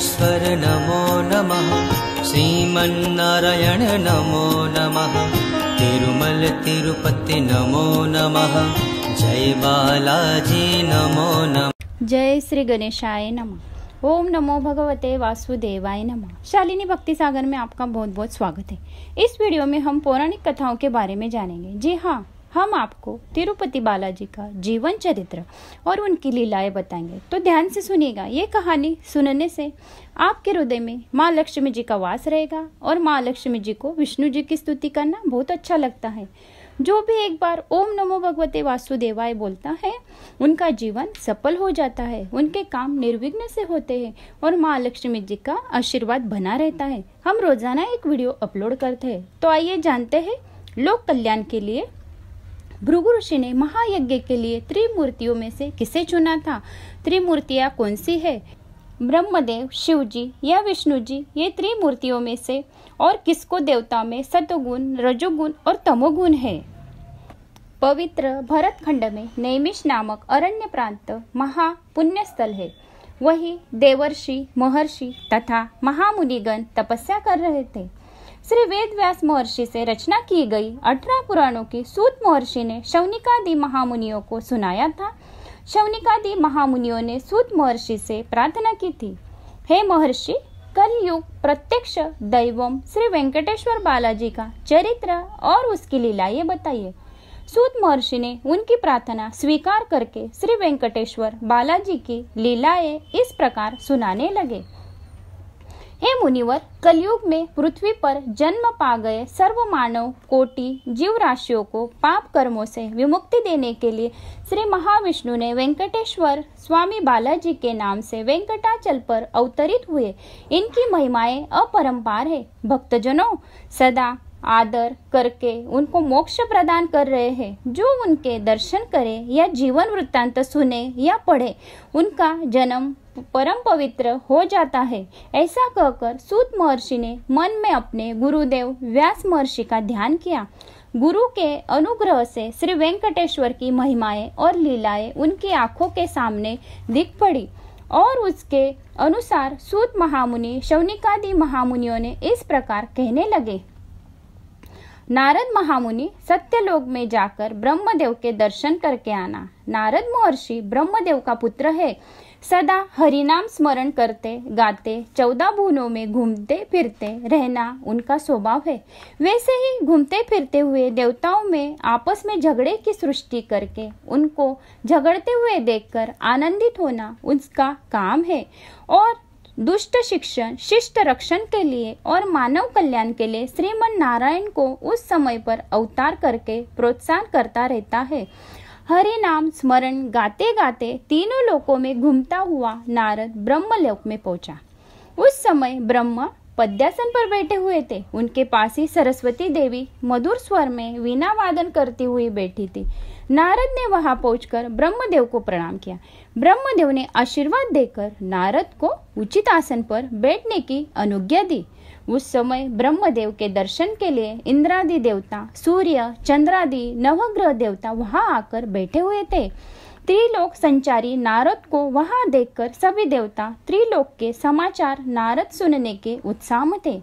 वेङ्कटेश्वर नमो नमः। श्रीमन्नारायण नमो नमः। तिरुमल तिरुपति नमो नमः। जय बालाजी नमो नमः। जय श्री गणेशाय नमः। ओम नमो भगवते वासुदेवाय नमः। शालिनी भक्ति सागर में आपका बहुत बहुत स्वागत है। इस वीडियो में हम पौराणिक कथाओं के बारे में जानेंगे। जी हाँ, हम आपको तिरुपति बालाजी का जीवन चरित्र और उनकी लीलाएं बताएंगे, तो ध्यान से सुनिएगा। ये कहानी सुनने से आपके हृदय में माँ लक्ष्मी जी का वास रहेगा और माँ लक्ष्मी जी को विष्णु जी की स्तुति करना बहुत अच्छा लगता है। जो भी एक बार ओम नमो भगवते वासुदेवाय बोलता है, उनका जीवन सफल हो जाता है, उनके काम निर्विघ्न से होते हैं और माँ लक्ष्मी जी का आशीर्वाद बना रहता है। हम रोजाना एक वीडियो अपलोड करते हैं, तो आइए जानते हैं लोक कल्याण के लिए भृगु ऋषि ने महायज्ञ के लिए त्रिमूर्तियों में से किसे चुना था। त्रिमूर्तियां कौन सी है? ब्रह्मदेव, शिव जी या विष्णु जी, ये त्रिमूर्तियों में से और किसको देवता में सतोगुण, रजोगुण और तमोगुण है? पवित्र भरतखंड में नैमिष नामक अरण्य प्रांत महा पुण्य स्थल है। वही देवर्षि, महर्षि तथा महामुनिगण तपस्या कर रहे थे। श्री वेद व्यास महर्षि से रचना की गई 18 पुराणों की सूत महर्षि ने शौनिकादि महामुनियों को सुनाया था। शौनिकादि महामुनियों ने सूत महर्षि से प्रार्थना की थी, हे महर्षि, कलयुग प्रत्यक्ष दैवम श्री वेंकटेश्वर बालाजी का चरित्र और उसकी लीलाएं बताइए। सूत महर्षि ने उनकी प्रार्थना स्वीकार करके श्री वेंकटेश्वर बालाजी की लीलाएं इस प्रकार सुनाने लगे। हे मुनिवर, कलयुग में पृथ्वी पर जन्म पा गए सर्व मानव कोटि जीव राशियों को पाप कर्मों से विमुक्ति देने के लिए श्री महाविष्णु ने वेंकटेश्वर स्वामी बालाजी के नाम से वेंकटाचल पर अवतरित हुए। इनकी महिमाएं अपरंपार है। भक्तजनों सदा आदर करके उनको मोक्ष प्रदान कर रहे हैं। जो उनके दर्शन करे या जीवन वृत्तांत सुने या पढ़े, उनका जन्म परम पवित्र हो जाता है। ऐसा कहकर सूत महर्षि ने मन में अपने गुरुदेव व्यास महर्षि का ध्यान किया। गुरु के अनुग्रह से श्री वेंकटेश्वर की महिमाएं और लीलाएं उनकी आंखों के सामने दिख पड़ी और उसके अनुसार सूत महामुनि शौनिकादि महामुनियों ने इस प्रकार कहने लगे। नारद महामुनि सत्यलोक में जाकर ब्रह्मदेव के दर्शन करके आना। नारद महर्षि ब्रह्मदेव का पुत्र है। सदा हरिनाम स्मरण करते गाते 14 भुवनों में घूमते फिरते रहना उनका स्वभाव है। वैसे ही घूमते फिरते हुए देवताओं में आपस में झगड़े की सृष्टि करके उनको झगड़ते हुए देखकर आनंदित होना उसका काम है और दुष्ट शिक्षण शिष्ट रक्षण के लिए और मानव कल्याण के लिए श्रीमन नारायण को उस समय पर अवतार करके प्रोत्साहन करता रहता है। हरि नाम स्मरण गाते गाते तीनों लोकों में घूमता हुआ नारद ब्रह्मलोक में पहुंचा। उस समय ब्रह्मा पद्यासन पर बैठे हुए थे। उनके पास ही सरस्वती देवी मधुर स्वर में वीणा वादन करती हुई बैठी थी। नारद ने वहां पहुंचकर ब्रह्मदेव को प्रणाम किया। ब्रह्मदेव ने आशीर्वाद देकर नारद को उचित आसन पर बैठने की अनुज्ञा दी। उस समय ब्रह्मदेव के दर्शन के लिए इंद्रादि देवता, सूर्य, चंद्रादि नवग्रह देवता वहां आकर बैठे हुए थे। त्रिलोक संचारी नारद को वहां देखकर सभी देवता त्रिलोक के समाचार नारद सुनने के उत्साह में थे।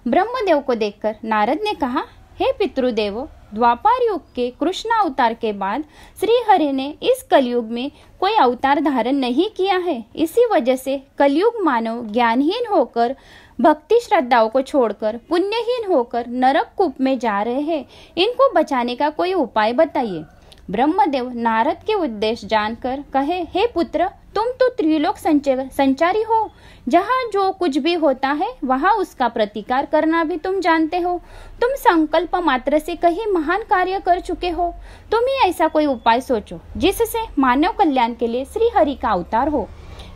ब्रह्मदेव को देखकर नारद ने कहा, हे पितृदेव, द्वापर युग के कृष्ण अवतार के बाद श्री हरि ने इस कलयुग में कोई अवतार धारण नहीं किया है। इसी वजह से कलयुग मानव ज्ञानहीन होकर भक्ति श्रद्धाओं को छोड़कर पुण्यहीन होकर नरक कूप में जा रहे हैं। इनको बचाने का कोई उपाय बताइए। ब्रह्मदेव नारद के उद्देश्य जानकर कहे, हे पुत्र, तुम तो त्रिलोक संचारी हो। जहाँ जो कुछ भी होता है वहाँ उसका प्रतिकार करना भी तुम जानते हो। तुम संकल्प मात्र से कहीं महान कार्य कर चुके हो। तुम ही ऐसा कोई उपाय सोचो जिससे मानव कल्याण के लिए श्री हरि का अवतार हो।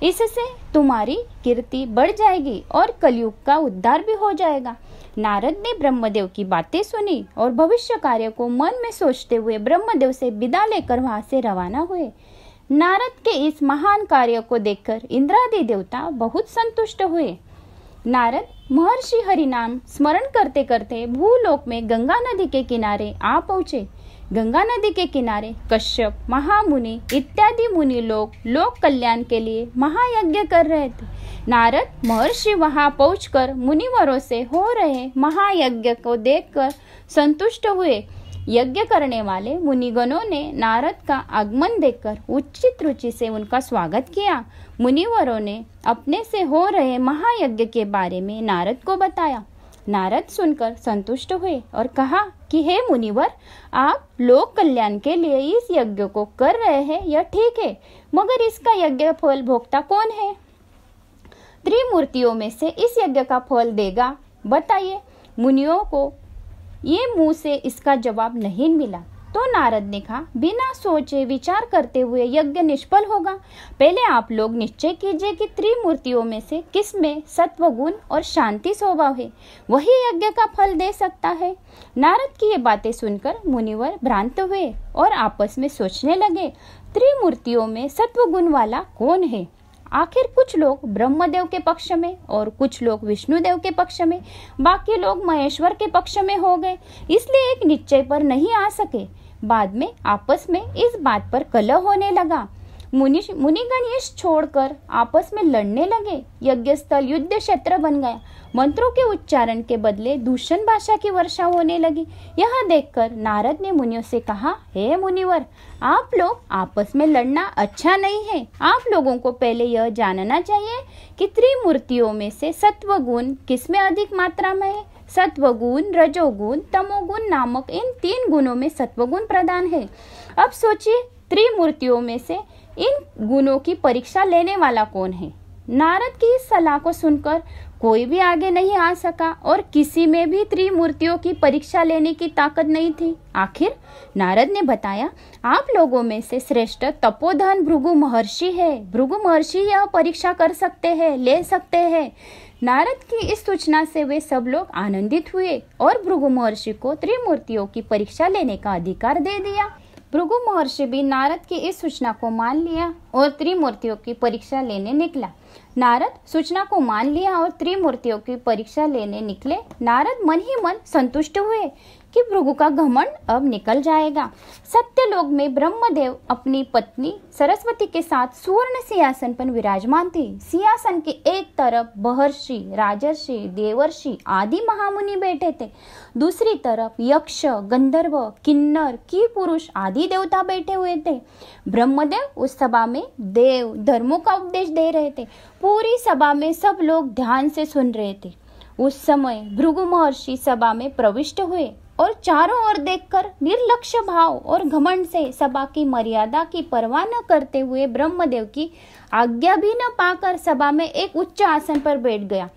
इससे तुम्हारी कीर्ति बढ़ जाएगी और कलयुग का उद्धार भी हो जाएगा। नारद ने ब्रह्मदेव की बातें सुनी और भविष्य कार्य को मन में सोचते हुए ब्रह्मदेव से विदा लेकर वहां से रवाना हुए। नारद के इस महान कार्य को देखकर इंद्रादि देवता बहुत संतुष्ट हुए। नारद महर्षि हरिनाम स्मरण करते करते भूलोक में गंगा नदी के किनारे आ पहुंचे। गंगा नदी के किनारे कश्यप, महामुनि इत्यादि मुनि लोक कल्याण के लिए महायज्ञ कर रहे थे। नारद महर्षि वहां पहुंचकर मुनिवरों से हो रहे महायज्ञ को देखकर संतुष्ट हुए। यज्ञ करने वाले मुनिगणों ने नारद का आगमन देखकर उचित रुचि से उनका स्वागत किया। मुनिवरों ने अपने से हो रहे महायज्ञ के बारे में नारद को बताया। नारद सुनकर संतुष्ट हुए और कहा कि हे मुनिवर, आप लोक कल्याण के लिए इस यज्ञ को कर रहे हैं, यह ठीक है, मगर इसका यज्ञ फल भोक्ता कौन है? त्रिमूर्तियों में से इस यज्ञ का फल देगा, बताइए। मुनियों को ये मुंह से इसका जवाब नहीं मिला तो नारद ने कहा, बिना सोचे विचार करते हुए यज्ञ निष्फल होगा। पहले आप लोग निश्चय कीजिए कि त्रिमूर्तियों में से किस में सत्व गुण और शांति स्वभाव है, वही यज्ञ का फल दे सकता है। नारद की ये बातें सुनकर मुनिवर भ्रांत हुए और आपस में सोचने लगे, त्रिमूर्तियों में सत्व गुण वाला कौन है? आखिर कुछ लोग ब्रह्मदेव के पक्ष में और कुछ लोग विष्णुदेव के पक्ष में, बाकी लोग महेश्वर के पक्ष में हो गए, इसलिए एक निश्चय पर नहीं आ सके। बाद में आपस में इस बात पर कलह होने लगा। मुनिगण ये छोड़कर आपस में लड़ने लगे। यज्ञ स्थल युद्ध क्षेत्र बन गया। मंत्रों के उच्चारण के बदले दूषण भाषा की वर्षा होने लगी। यह देखकर नारद ने मुनियों से कहा, हे मुनिवर, आप लोग आपस में लड़ना अच्छा नहीं है। आप लोगों को पहले यह जानना चाहिए कि त्रिमूर्तियों में से सत्व गुण किसमें अधिक मात्रा में है। सत्वगुण, रजोगुण, तमोगुण नामक इन 3 गुणों में सत्वगुण प्रधान है। अब सोचिए, त्रिमूर्तियों में से इन गुणों की परीक्षा लेने वाला कौन है? नारद की इस सलाह को सुनकर कोई भी आगे नहीं आ सका और किसी में भी त्रिमूर्तियों की परीक्षा लेने की ताकत नहीं थी। आखिर नारद ने बताया, आप लोगों में से श्रेष्ठ तपोधन भृगु महर्षि है। भृगु महर्षि यह परीक्षा कर सकते हैं, ले सकते हैं। नारद की इस सूचना से वे सब लोग आनंदित हुए और भृगु महर्षि को त्रिमूर्तियों की परीक्षा लेने का अधिकार दे दिया। भृगु महर्षि भी नारद की इस सूचना को मान लिया और त्रिमूर्तियों की परीक्षा लेने निकला। नारद सूचना को मान लिया और त्रिमूर्तियों की परीक्षा लेने निकले। नारद मन ही मन संतुष्ट हुए कि भृगु का घमंड अब निकल जाएगा। सत्यलोक में ब्रह्मदेव अपनी पत्नी सरस्वती के साथ सुवर्ण सिंहासन पर विराजमान थे। सिंहासन के एक तरफ महर्षि, राजर्षि, देवर्षि आदि महामुनि बैठे थे। दूसरी तरफ यक्ष, गंधर्व, किन्नर, की पुरुष आदि देवता बैठे हुए थे। ब्रह्मदेव उस सभा में देव धर्मों का उपदेश दे रहे थे। पूरी सभा में सब लोग ध्यान से सुन रहे थे। उस समय भृगु महर्षि सभा में प्रविष्ट हुए और चारों ओर देखकर निर्लक्ष्य भाव और घमंड से सभा की मर्यादा की परवाह न करते हुए ब्रह्मदेव की आज्ञा भी न पाकर सभा में एक उच्च आसन पर बैठ गया।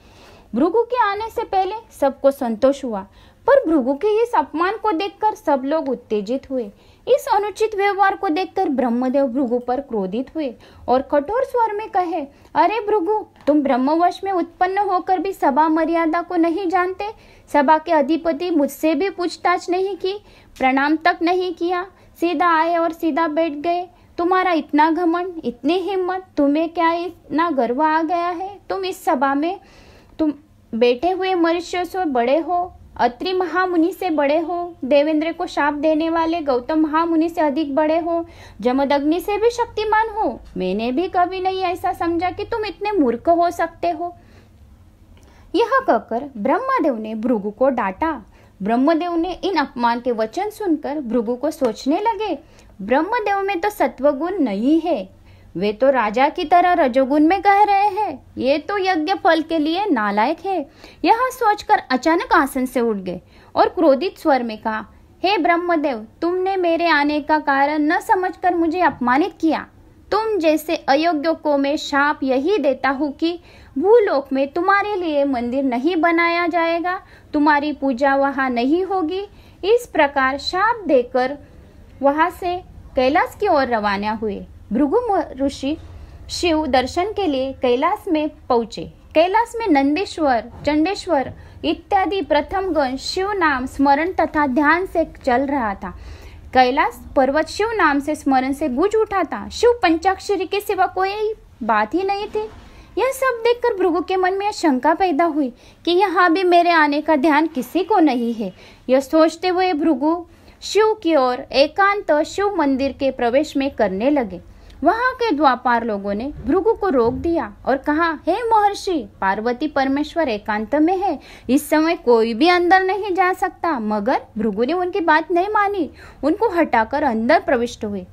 भृगु के आने से पहले सबको संतोष हुआ, पर भृगु के इस अपमान को देखकर सब लोग उत्तेजित हुए। इस अनुचित व्यवहार को देखकर ब्रह्मदेव भृगु पर क्रोधित हुए और कठोर स्वर में कहे, अरे भृगु, तुम ब्रह्मवश में उत्पन्न होकर भी सभा मर्यादा को नहीं जानते। सभा के अधिपति मुझसे भी पूछताछ नहीं की, प्रणाम तक नहीं किया, सीधा आए और सीधा बैठ गए। तुम्हारा इतना घमंड, इतनी हिम्मत, तुम्हें क्या इतना गर्व आ गया है? तुम इस सभा में तुम बैठे हुए मनुष्यों से बड़े हो, अत्रि महामुनि से बड़े हो, देवेंद्र को शाप देने वाले गौतम महामुनि से अधिक बड़े हो, जमदग्नि से भी शक्तिमान हो। मैंने भी कभी नहीं ऐसा समझा कि तुम इतने मूर्ख हो सकते हो। यह कहकर ब्रह्मदेव ने भृगु को डांटा। ब्रह्मदेव ने इन अपमान के वचन सुनकर भृगु को सोचने लगे, ब्रह्मदेव में तो सत्वगुण नहीं है, वे तो राजा की तरह रजोगुण में कह रहे हैं। ये तो यज्ञ फल के लिए नालायक है। यह सोचकर अचानक आसन से उठ गए और क्रोधित स्वर में कहा, हे ब्रह्मदेव, तुमने मेरे आने का कारण न समझकर मुझे अपमानित किया। तुम जैसे अयोग्यों को मैं शाप यही देता हूँ कि भूलोक में तुम्हारे लिए मंदिर नहीं बनाया जाएगा, तुम्हारी पूजा वहाँ नहीं होगी। इस प्रकार शाप देकर वहाँ से कैलाश की ओर रवाना हुए। भृगु ऋषि शिव दर्शन के लिए कैलाश में पहुंचे। कैलाश में नंदेश्वर, चंडेश्वर इत्यादि प्रथम गण शिव नाम स्मरण तथा ध्यान से चल रहा था। कैलाश पर्वत शिव नाम से स्मरण से गूंज उठा था। शिव पंचाक्षरी के सिवा कोई बात ही नहीं थी। यह सब देखकर भृगु के मन में शंका पैदा हुई कि यहाँ भी मेरे आने का ध्यान किसी को नहीं है। यह सोचते हुए भृगु शिव की ओर एकांत शिव मंदिर के प्रवेश में करने लगे। वहां के द्वापार लोगों ने भृगु को रोक दिया और कहा, हे महर्षि, पार्वती परमेश्वर एकांत में है, इस समय कोई भी अंदर नहीं जा सकता। मगर भृगु ने उनकी बात नहीं मानी, उनको हटाकर अंदर प्रविष्ट हुए।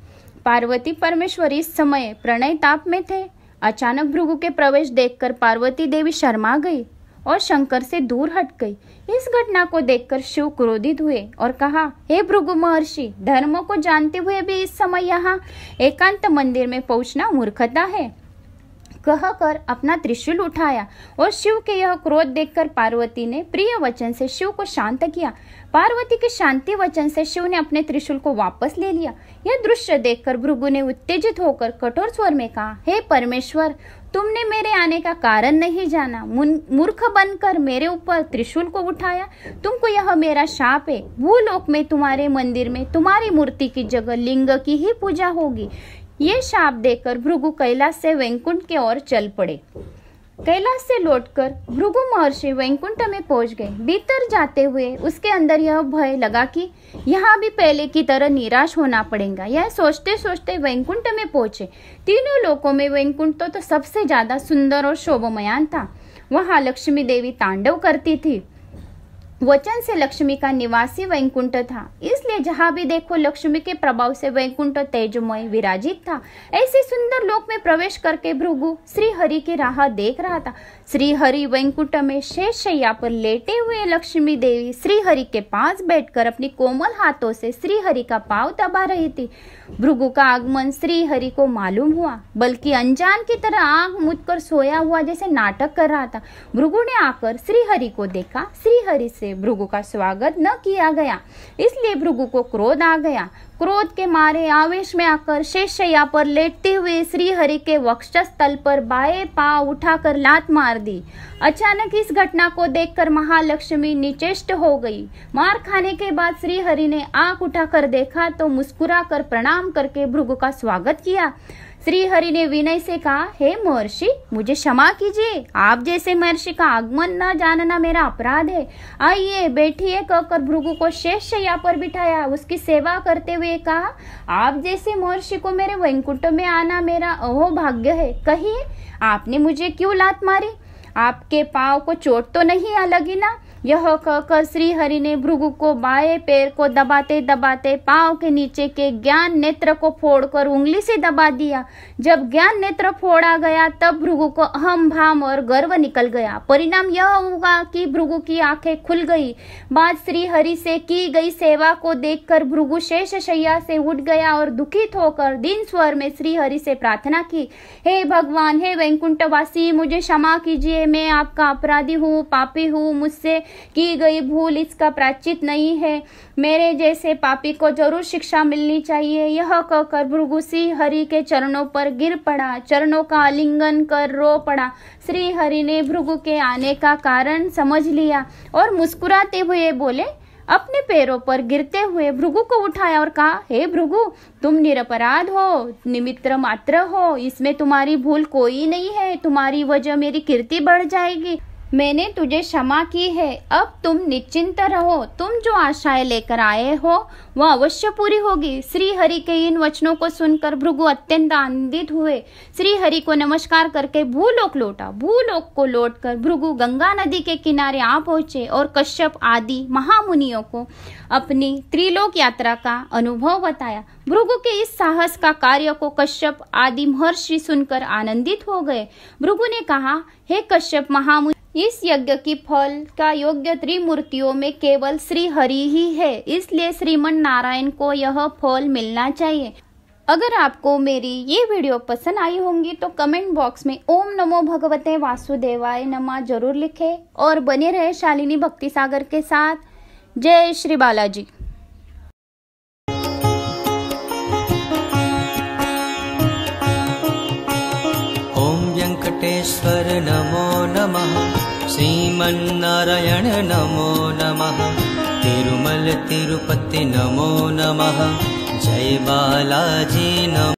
पार्वती परमेश्वर इस समय प्रणय ताप में थे। अचानक भृगु के प्रवेश देखकर पार्वती देवी शर्मा गई और शंकर से दूर हट गई। इस घटना को देखकर शिव क्रोधित हुए और कहा, हे भृगु महर्षि, धर्मों को जानते हुए भी इस समय यहाँ एकांत मंदिर में पहुंचना मूर्खता है। कहकर अपना त्रिशूल उठाया और शिव के यह क्रोध देखकर पार्वती ने प्रिय वचन से शिव को शांत किया। पार्वती के शांति वचन से शिव ने अपने त्रिशूल को वापस ले लिया। यह दृश्य देखकर भृगु ने उत्तेजित होकर कठोर स्वर में कहा, हे परमेश्वर, तुमने मेरे आने का कारण नहीं जाना, मूर्ख बनकर मेरे ऊपर त्रिशूल को उठाया। तुमको यह मेरा शाप है। भूलोक में तुम्हारे मंदिर में तुम्हारी मूर्ति की जगह लिंग की ही पूजा होगी। ये शाप देकर भृगु कैलाश से वैकुंठ की ओर चल पड़े। कैलाश से लौटकर भृगु महर्षि वैकुंठ में पहुंच गए। भीतर जाते हुए उसके अंदर यह भय लगा कि यहाँ भी पहले की तरह निराश होना पड़ेगा। यह सोचते सोचते वैकुंठ में पहुंचे। तीनों लोकों में वैकुंठ तो सबसे ज्यादा सुंदर और शोभामयान था। वहां लक्ष्मी देवी तांडव करती थी। वचन से लक्ष्मी का निवासी वैकुंठ था, इसलिए जहाँ भी देखो लक्ष्मी के प्रभाव से वैकुंठ तेजमय विराजित था। ऐसे सुंदर लोक में प्रवेश करके भृगु श्री हरि की राह देख रहा था। श्री हरि वैकुंठ में शेष शैया पर लेटे हुए लक्ष्मी देवी श्री हरि के पास बैठकर अपनी कोमल हाथों से श्री हरि का पांव दबा रही थी। भृगु का आगमन श्री हरि को मालूम हुआ, बल्कि अनजान की तरह आंख मूंदकर सोया हुआ जैसे नाटक कर रहा था। भृगु ने आकर श्री हरि को देखा। श्री हरि से भृगु का स्वागत न किया गया, इसलिए भृगु को क्रोध आ गया। क्रोध के मारे आवेश में आकर शेषशैया पर लेटते हुए श्री हरि के वक्षस्थल पर बाएं पांव उठाकर लात मार दी। अचानक इस घटना को देखकर महालक्ष्मी निचेष्ट हो गई। मार खाने के बाद श्री हरि ने आंख उठाकर देखा तो मुस्कुराकर प्रणाम करके भृगु का स्वागत किया। श्री हरि ने विनय से कहा, हे महर्षि, मुझे क्षमा कीजिए, आप जैसे महर्षि का आगमन न जानना मेरा अपराध है। आइए बैठिए कहकर भृगु को शेषशैया पर बिठाया। उसकी सेवा करते हुए कहा, आप जैसे महर्षि को मेरे वैकुंठ में आना मेरा अहोभाग्य है। कहिए, आपने मुझे क्यों लात मारी? आपके पांव को चोट तो नहीं लगी ना? यह कहकर श्री हरि ने भृगु को बाएं पैर को दबाते दबाते पांव के नीचे के ज्ञान नेत्र को फोड़कर उंगली से दबा दिया। जब ज्ञान नेत्र फोड़ा गया तब भृगु को अहम भाम और गर्व निकल गया। परिणाम यह होगा कि भृगु की आंखें खुल गई। बाद श्री हरि से की गई सेवा को देखकर भृगु शेष शैया से उठ गया और दुखित होकर दीन स्वर में श्री हरि से प्रार्थना की, हे भगवान, हे वैकुंठवासी, मुझे क्षमा कीजिए, मैं आपका अपराधी हूँ, पापी हूँ, मुझसे की गई भूल इसका प्रायश्चित नहीं है। मेरे जैसे पापी को जरूर शिक्षा मिलनी चाहिए। यह कहकर भृगु श्री हरि के चरणों पर गिर पड़ा, चरणों का आलिंगन कर रो पड़ा। श्री हरि ने भृगु के आने का कारण समझ लिया और मुस्कुराते हुए बोले, अपने पैरों पर गिरते हुए भृगु को उठाया और कहा, हे भृगु, तुम निरपराध हो, निमित्त मात्र हो, इसमें तुम्हारी भूल कोई नहीं है। तुम्हारी वजह मेरी कीर्ति बढ़ जाएगी। मैंने तुझे क्षमा की है, अब तुम निश्चिंत रहो। तुम जो आशाएं लेकर आए हो वह अवश्य पूरी होगी। श्री हरि के इन वचनों को सुनकर भृगु अत्यंत आनंदित हुए। श्री हरि को नमस्कार करके भूलोक लौटा। भूलोक को लौटकर भृगु गंगा नदी के किनारे आ पहुंचे और कश्यप आदि महामुनियों को अपनी त्रिलोक यात्रा का अनुभव बताया। भृगु के इस साहस का कार्य को कश्यप आदि महर्षि सुनकर आनंदित हो गए। भृगु ने कहा, हे कश्यप महामुनि, इस यज्ञ की फल का योग्य त्रिमूर्तियों में केवल श्री हरि ही है, इसलिए श्रीमन नारायण को यह फल मिलना चाहिए। अगर आपको मेरी ये वीडियो पसंद आई होंगी तो कमेंट बॉक्स में ओम नमो भगवते वासुदेवाय नमः जरूर लिखें और बने रहे शालिनी भक्ति सागर के साथ। जय श्री बालाजी। ओम वेंकटेश्वर नमो नमः, श्रीमन्नारायण नमो नमः, तिरुमल तिरुपति नमो नमः, जय बालाजी।